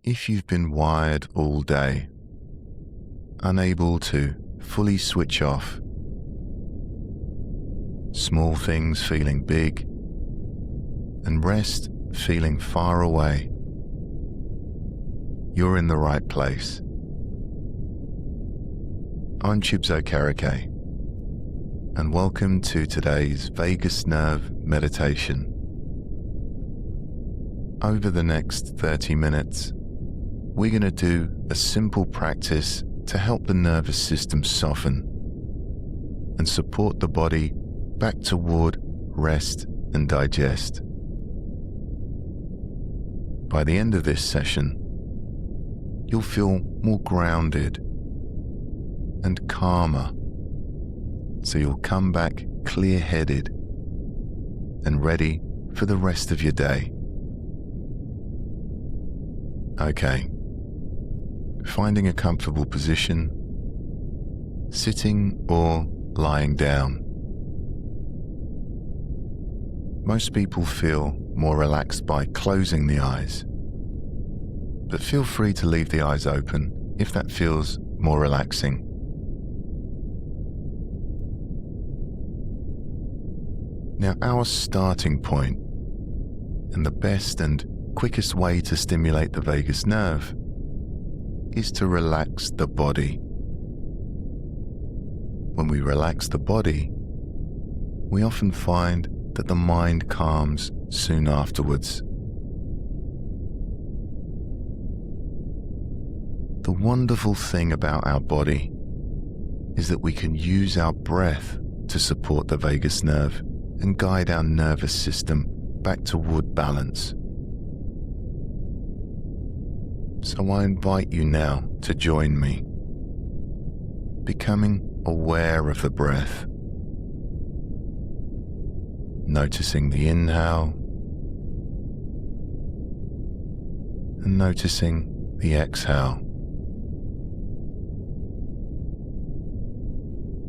If you've been wired all day, unable to fully switch off, small things feeling big, and rest feeling far away, you're in the right place. I'm Chibs Okereke, and welcome to today's vagus nerve meditation. Over the next 30 minutes, we're going to do a simple practice to help the nervous system soften and support the body back toward rest and digest. By the end of this session, you'll feel more grounded and calmer, so you'll come back clear-headed and ready for the rest of your day. Okay, finding a comfortable position, sitting or lying down. Most people feel more relaxed by closing the eyes, but feel free to leave the eyes open if that feels more relaxing. Now, our starting point, and the best and quickest way to stimulate the vagus nerve, is to relax the body. When we relax the body, we often find that the mind calms soon afterwards. The wonderful thing about our body is that we can use our breath to support the vagus nerve and guide our nervous system back toward balance. So I invite you now to join me, becoming aware of the breath, noticing the inhale and noticing the exhale.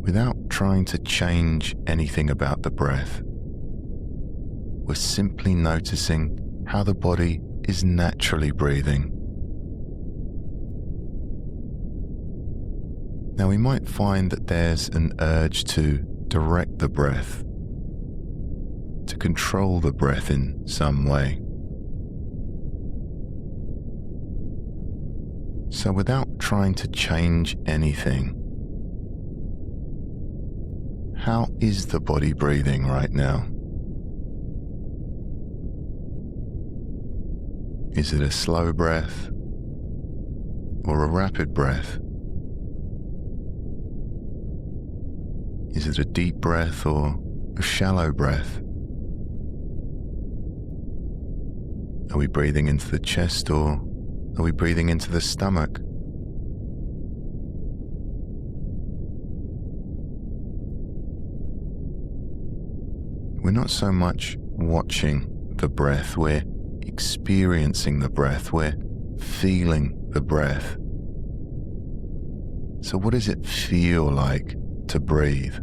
Without trying to change anything about the breath, we're simply noticing how the body is naturally breathing. Now, we might find that there's an urge to direct the breath, to control the breath in some way. So without trying to change anything, how is the body breathing right now? Is it a slow breath or a rapid breath? Is it a deep breath or a shallow breath? Are we breathing into the chest or are we breathing into the stomach? We're not so much watching the breath, we're experiencing the breath, we're feeling the breath. So what does it feel like to breathe?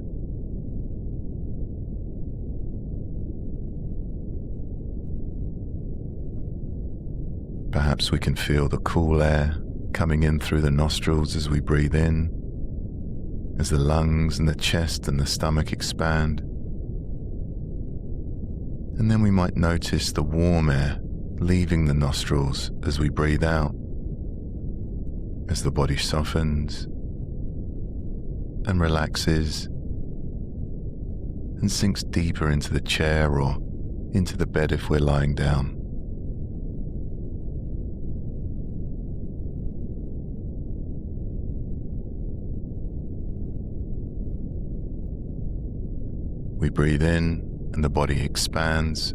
Perhaps we can feel the cool air coming in through the nostrils as we breathe in, as the lungs and the chest and the stomach expand. And then we might notice the warm air leaving the nostrils as we breathe out, as the body softens and relaxes and sinks deeper into the chair or into the bed if we're lying down. We breathe in and the body expands,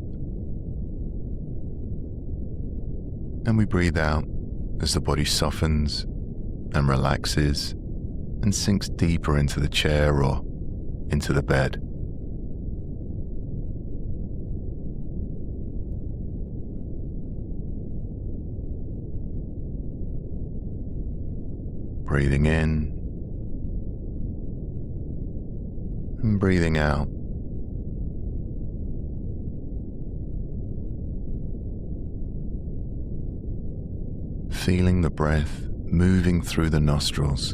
and we breathe out as the body softens and relaxes and sinks deeper into the chair or into the bed. Breathing in and breathing out. feeling the breath moving through the nostrils.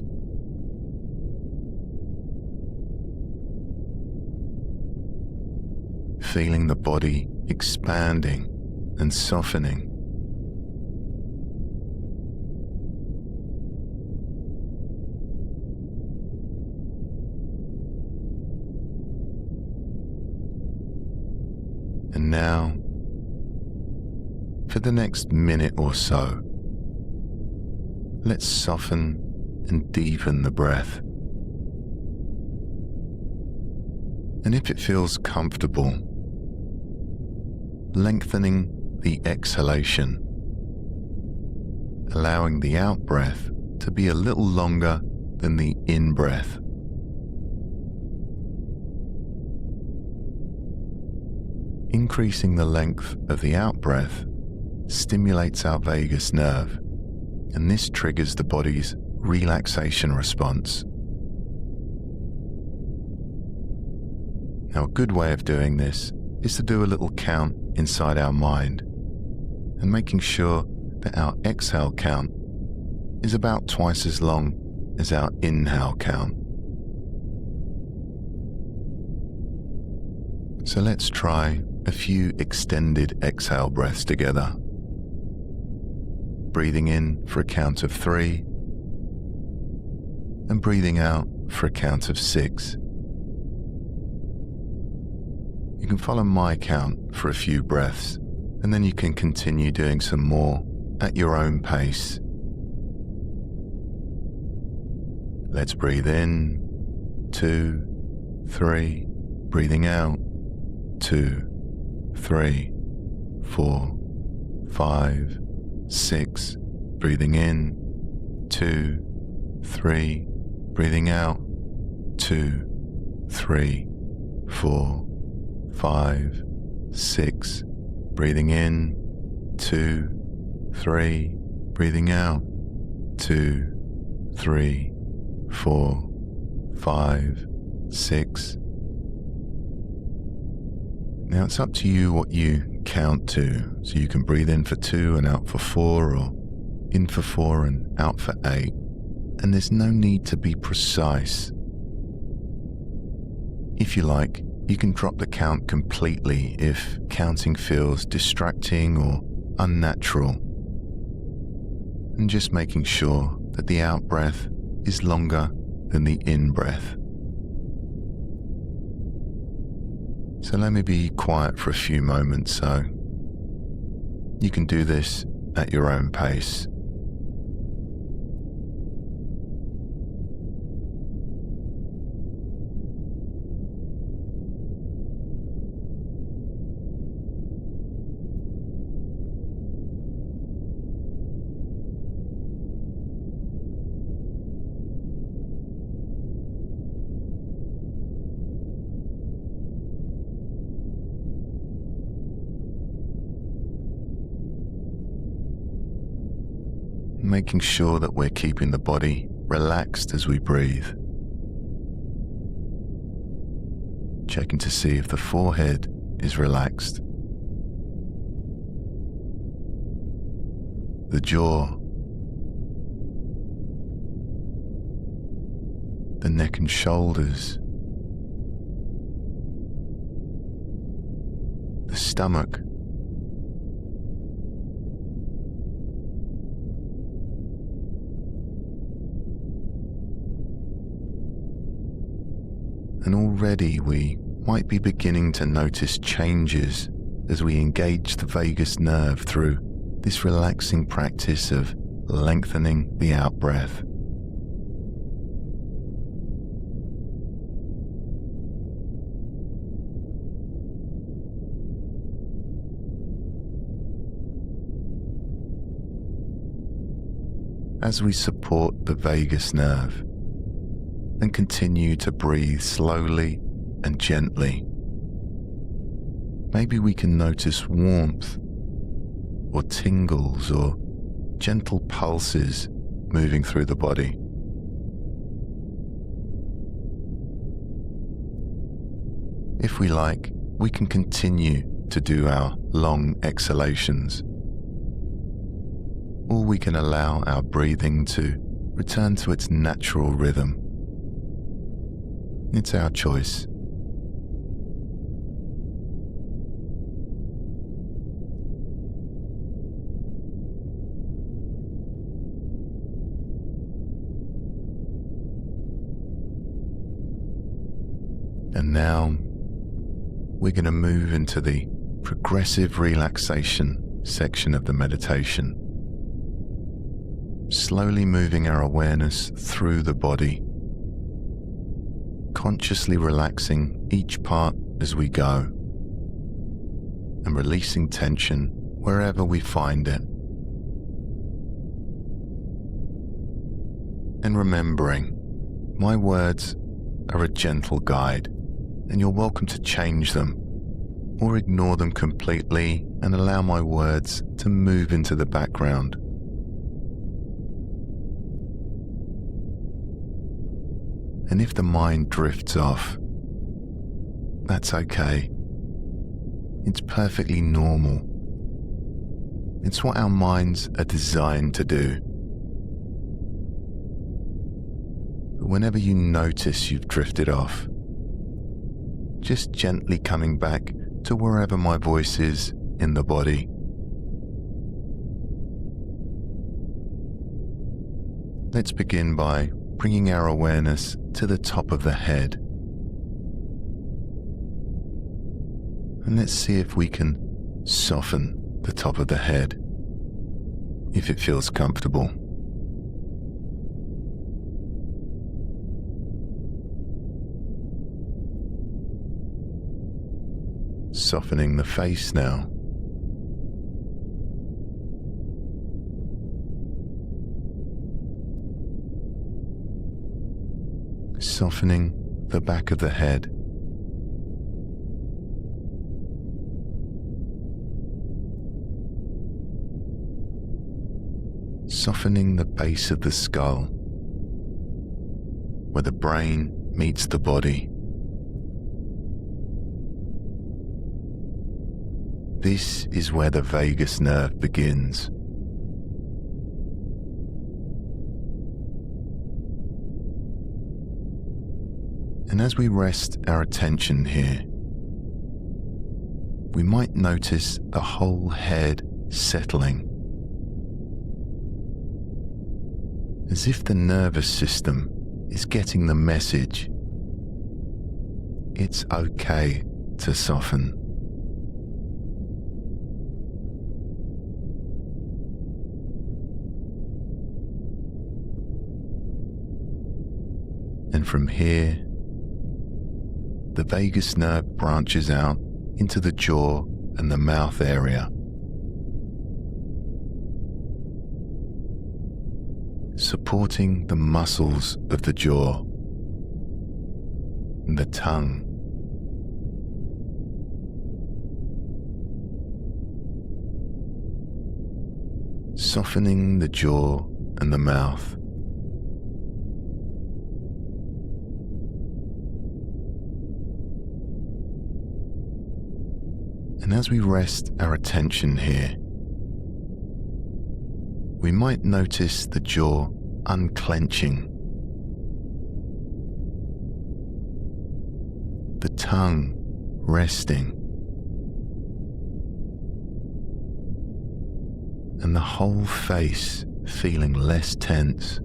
Feeling the body expanding and softening. And now, for the next minute or so, let's soften and deepen the breath. And if it feels comfortable, lengthening the exhalation, allowing the out-breath to be a little longer than the in-breath. Increasing the length of the out-breath stimulates our vagus nerve, and this triggers the body's relaxation response. Now, a good way of doing this is to do a little count inside our mind and making sure that our exhale count is about twice as long as our inhale count. So let's try a few extended exhale breaths together. Breathing in for a count of 3 and breathing out for a count of 6. You can follow my count for a few breaths, and then you can continue doing some more at your own pace. Let's breathe in, 2, 3, breathing out, 2, 3, 4, 5, 6, breathing in, 2, 3, breathing out, 2, 3, 4, 5, 6, breathing in, 2, 3, breathing out, 2, 3, 4, 5, 6. Now it's up to you what you count to, so you can breathe in for 2 and out for 4, or in for 4 and out for 8, and there's no need to be precise. If you like, you can drop the count completely if counting feels distracting or unnatural, and just making sure that the out-breath is longer than the in-breath. So let me be quiet for a few moments so you can do this at your own pace. Making sure that we're keeping the body relaxed as we breathe. Checking to see if the forehead is relaxed, the jaw, the neck and shoulders, the stomach, and already we might be beginning to notice changes as we engage the vagus nerve through this relaxing practice of lengthening the out-breath. As we support the vagus nerve and continue to breathe slowly and gently, maybe we can notice warmth or tingles or gentle pulses moving through the body. If we like, we can continue to do our long exhalations. or we can allow our breathing to return to its natural rhythm. It's our choice. And now we're going to move into the progressive relaxation section of the meditation, slowly moving our awareness through the body, consciously relaxing each part as we go, and releasing tension wherever we find it. And remembering, my words are a gentle guide, and you're welcome to change them or ignore them completely and allow my words to move into the background. And if the mind drifts off, that's okay. It's perfectly normal. It's what our minds are designed to do. But whenever you notice you've drifted off, just gently coming back to wherever my voice is in the body. Let's begin by bringing our awareness to the top of the head. And let's see if we can soften the top of the head, if it feels comfortable. Softening the face now. Softening the back of the head. Softening the base of the skull, where the brain meets the body. This is where the vagus nerve begins. And as we rest our attention here, we might notice the whole head settling, as if the nervous system is getting the message. It's okay to soften. And from here, the vagus nerve branches out into the jaw and the mouth area, supporting the muscles of the jaw and the tongue. Softening the jaw and the mouth. And as we rest our attention here, we might notice the jaw unclenching, the tongue resting, and the whole face feeling less tense.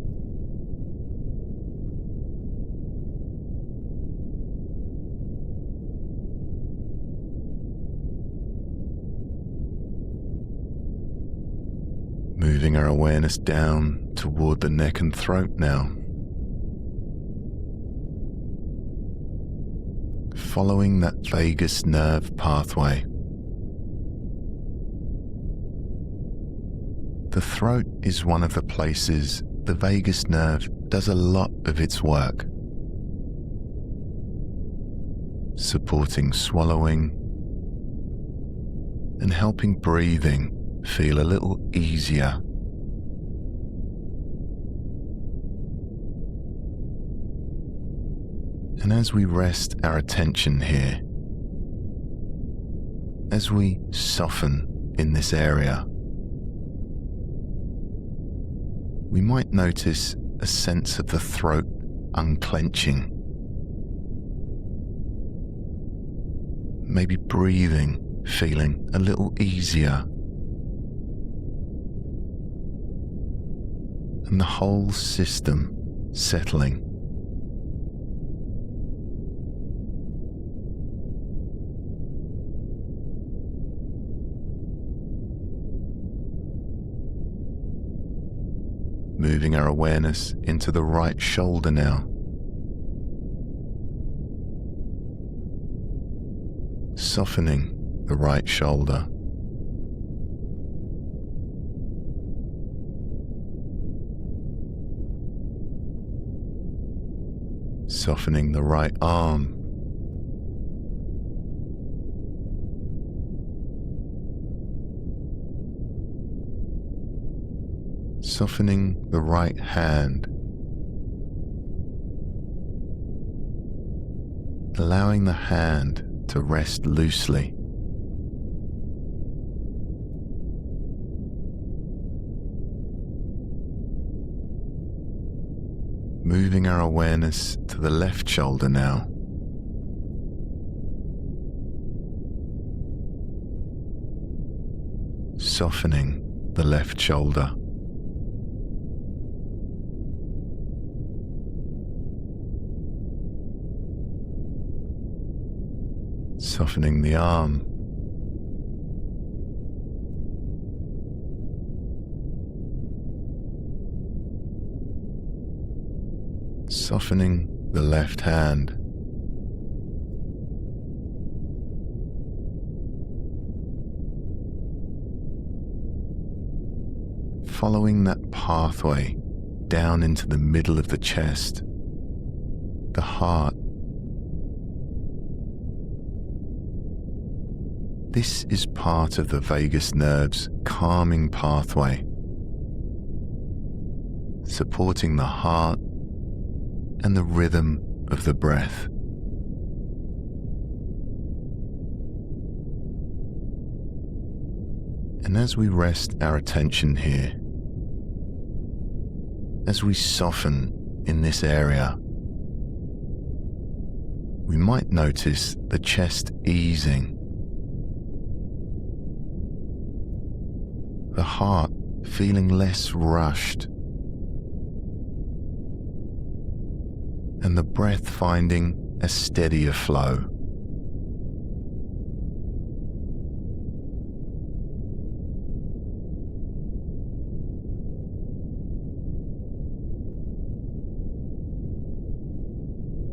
Moving our awareness down toward the neck and throat now. Following that vagus nerve pathway. The throat is one of the places the vagus nerve does a lot of its work, supporting swallowing and helping breathing feel a little easier. And as we rest our attention here, as we soften in this area, we might notice a sense of the throat unclenching. Maybe breathing feeling a little easier. And the whole system settling. Moving our awareness into the right shoulder now. Softening the right shoulder. Softening the right arm. Softening the right hand. Allowing the hand to rest loosely. Moving our awareness to the left shoulder now. Softening the left shoulder. Softening the arm. Softening the left hand. Following that pathway down into the middle of the chest, the heart. This is part of the vagus nerve's calming pathway, supporting the heart and the rhythm of the breath. And as we rest our attention here, as we soften in this area, we might notice the chest easing, the heart feeling less rushed, and the breath finding a steadier flow.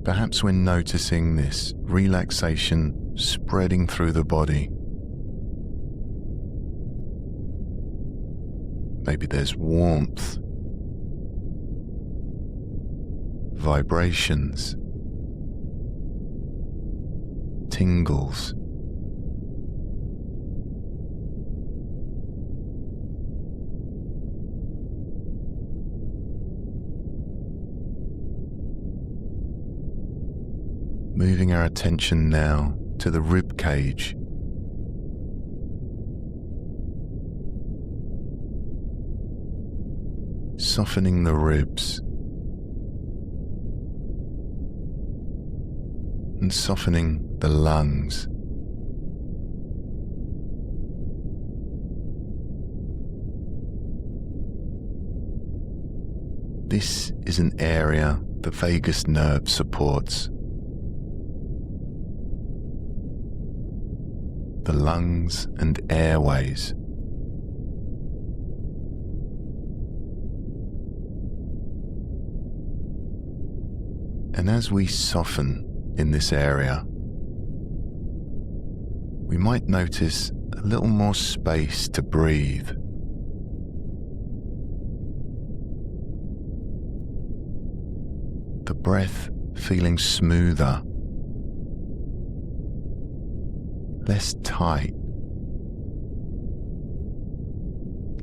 Perhaps we're noticing this relaxation spreading through the body. Maybe there's warmth, vibrations, tingles. Moving our attention now to the rib cage. Softening the ribs and softening the lungs. This is an area the vagus nerve supports. The lungs and airways. And as we soften in this area, we might notice a little more space to breathe. The breath feeling smoother, less tight,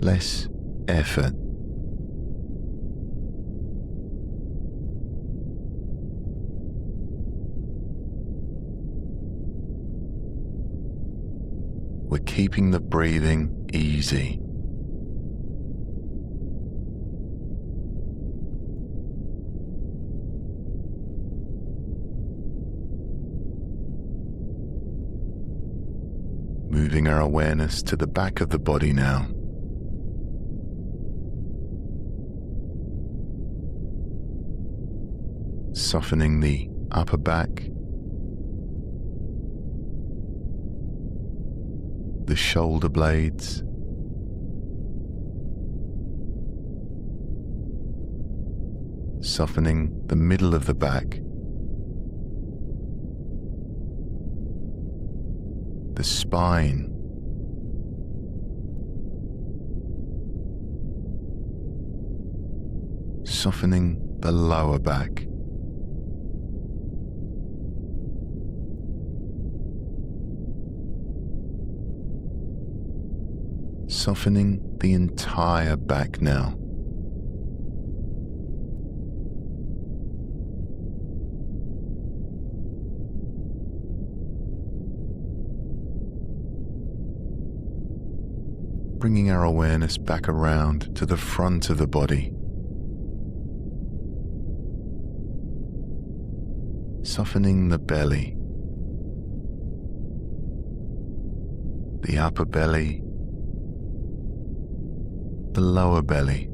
less effort. We're keeping the breathing easy. Moving our awareness to the back of the body now. Softening the upper back, the shoulder blades, softening the middle of the back, the spine, softening the lower back, softening the entire back now. Bringing our awareness back around to the front of the body. Softening the belly, the upper belly, the lower belly.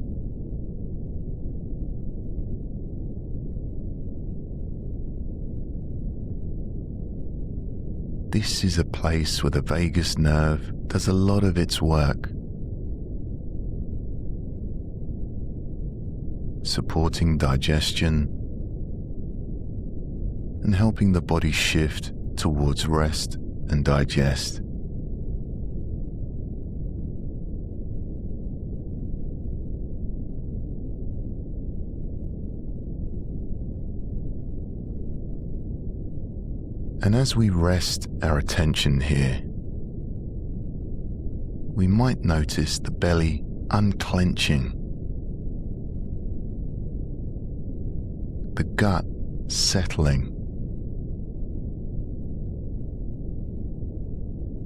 This is a place where the vagus nerve does a lot of its work, supporting digestion and helping the body shift towards rest and digest. And as we rest our attention here, we might notice the belly unclenching, the gut settling,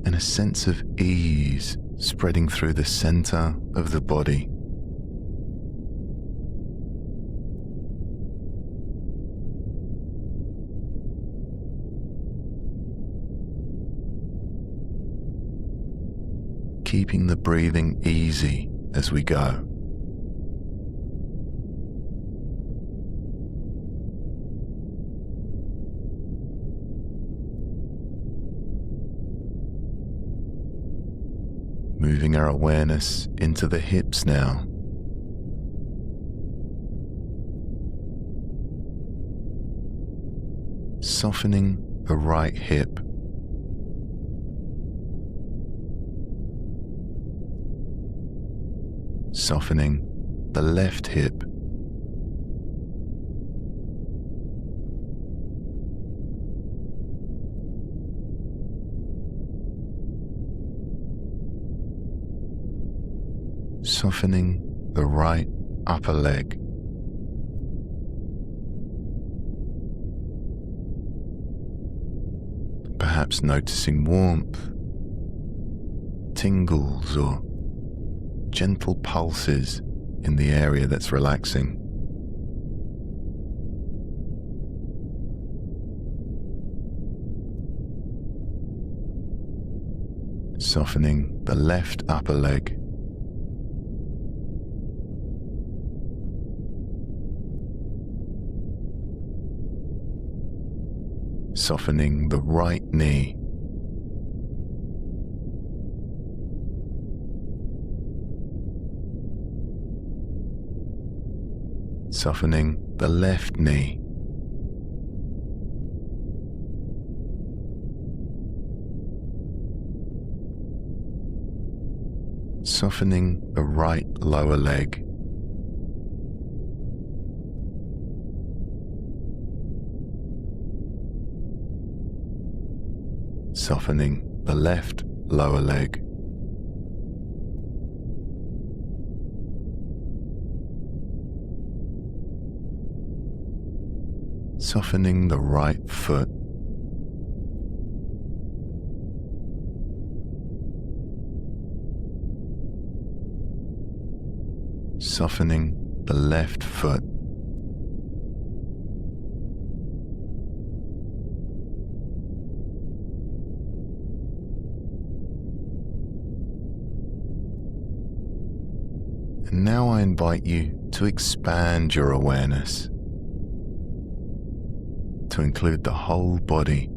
and a sense of ease spreading through the center of the body. Keeping the breathing easy as we go. Moving our awareness into the hips now. Softening the right hip. Softening the left hip. Softening the right upper leg. Perhaps noticing warmth, tingles, or gentle pulses in the area that's relaxing. Softening the left upper leg. Softening the right knee. Softening the left knee. Softening the right lower leg. Softening the left lower leg. Softening the right foot. Softening the left foot. And now I invite you to expand your awareness to include the whole body,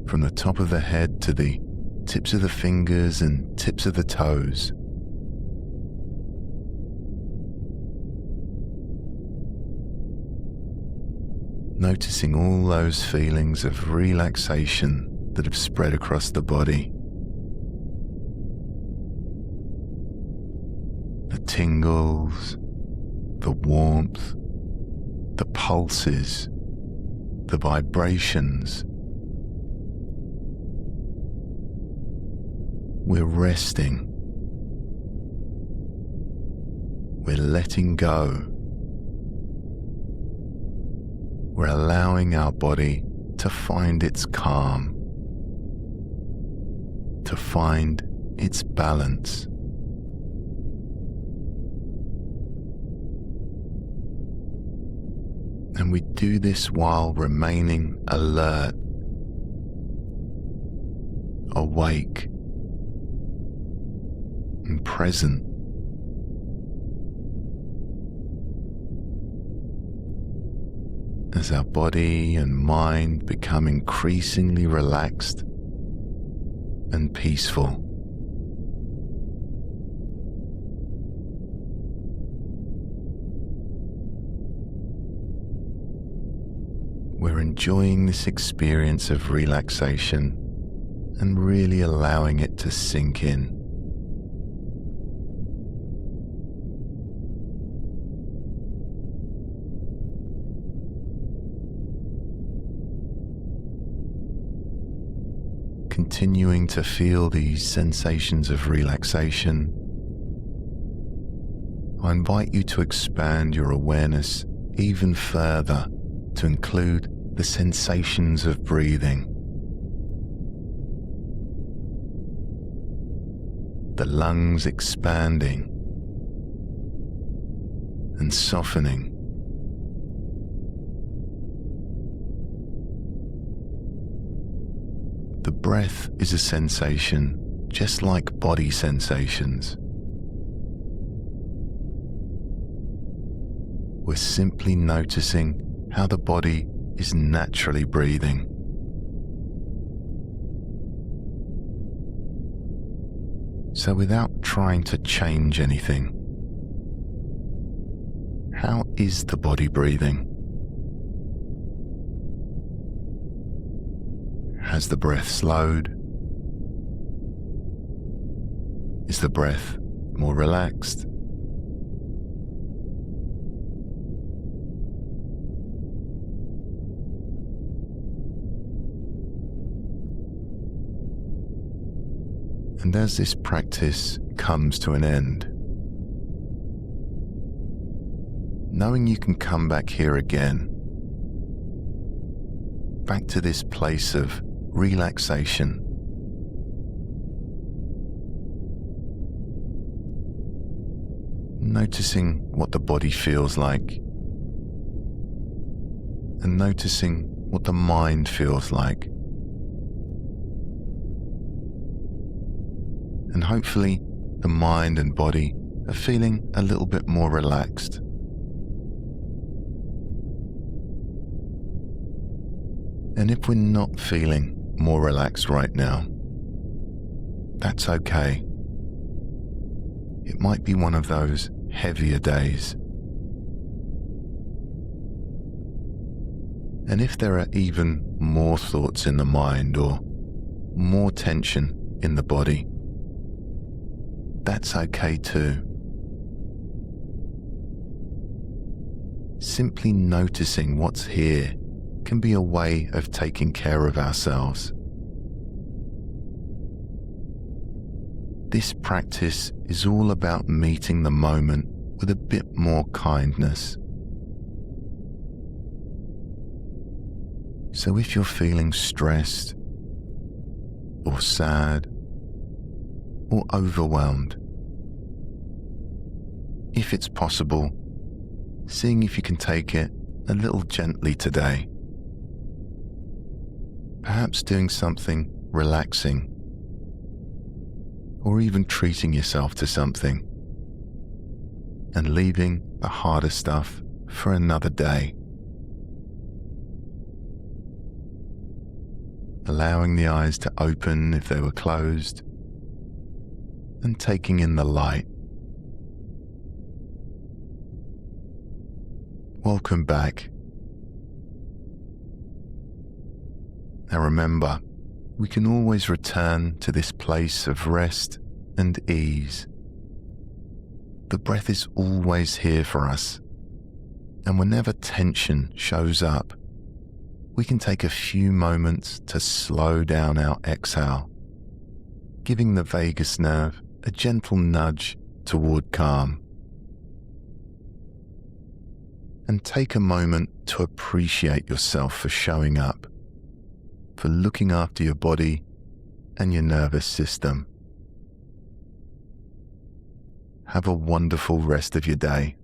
from the top of the head to the tips of the fingers and tips of the toes. Noticing all those feelings of relaxation that have spread across the body. The tingles, the warmth, the pulses, the vibrations. We're resting. We're letting go. We're allowing our body to find its calm, to find its balance. And we do this while remaining alert, awake, and present. As our body and mind become increasingly relaxed and peaceful. We're enjoying this experience of relaxation and really allowing it to sink in. Continuing to feel these sensations of relaxation, I invite you to expand your awareness even further to include the sensations of breathing. The lungs expanding and softening. The breath is a sensation just like body sensations. We're simply noticing how the body is naturally breathing. So without trying to change anything, how is the body breathing? Has the breath slowed? Is the breath more relaxed? And as this practice comes to an end, knowing you can come back here again, back to this place of relaxation, noticing what the body feels like and noticing what the mind feels like. And hopefully the mind and body are feeling a little bit more relaxed. And if we're not feeling more relaxed right now, that's okay. It might be one of those heavier days. And if there are even more thoughts in the mind or more tension in the body, that's okay too. Simply noticing what's here can be a way of taking care of ourselves. This practice is all about meeting the moment with a bit more kindness. So if you're feeling stressed or sad or overwhelmed, if it's possible, seeing if you can take it a little gently today. Perhaps doing something relaxing, or even treating yourself to something. and leaving the harder stuff for another day. Allowing the eyes to open if they were closed, and taking in the light. Welcome back. Now remember, we can always return to this place of rest and ease. The breath is always here for us, and whenever tension shows up, we can take a few moments to slow down our exhale, giving the vagus nerve a gentle nudge toward calm. And take a moment to appreciate yourself for showing up, for looking after your body and your nervous system. Have a wonderful rest of your day.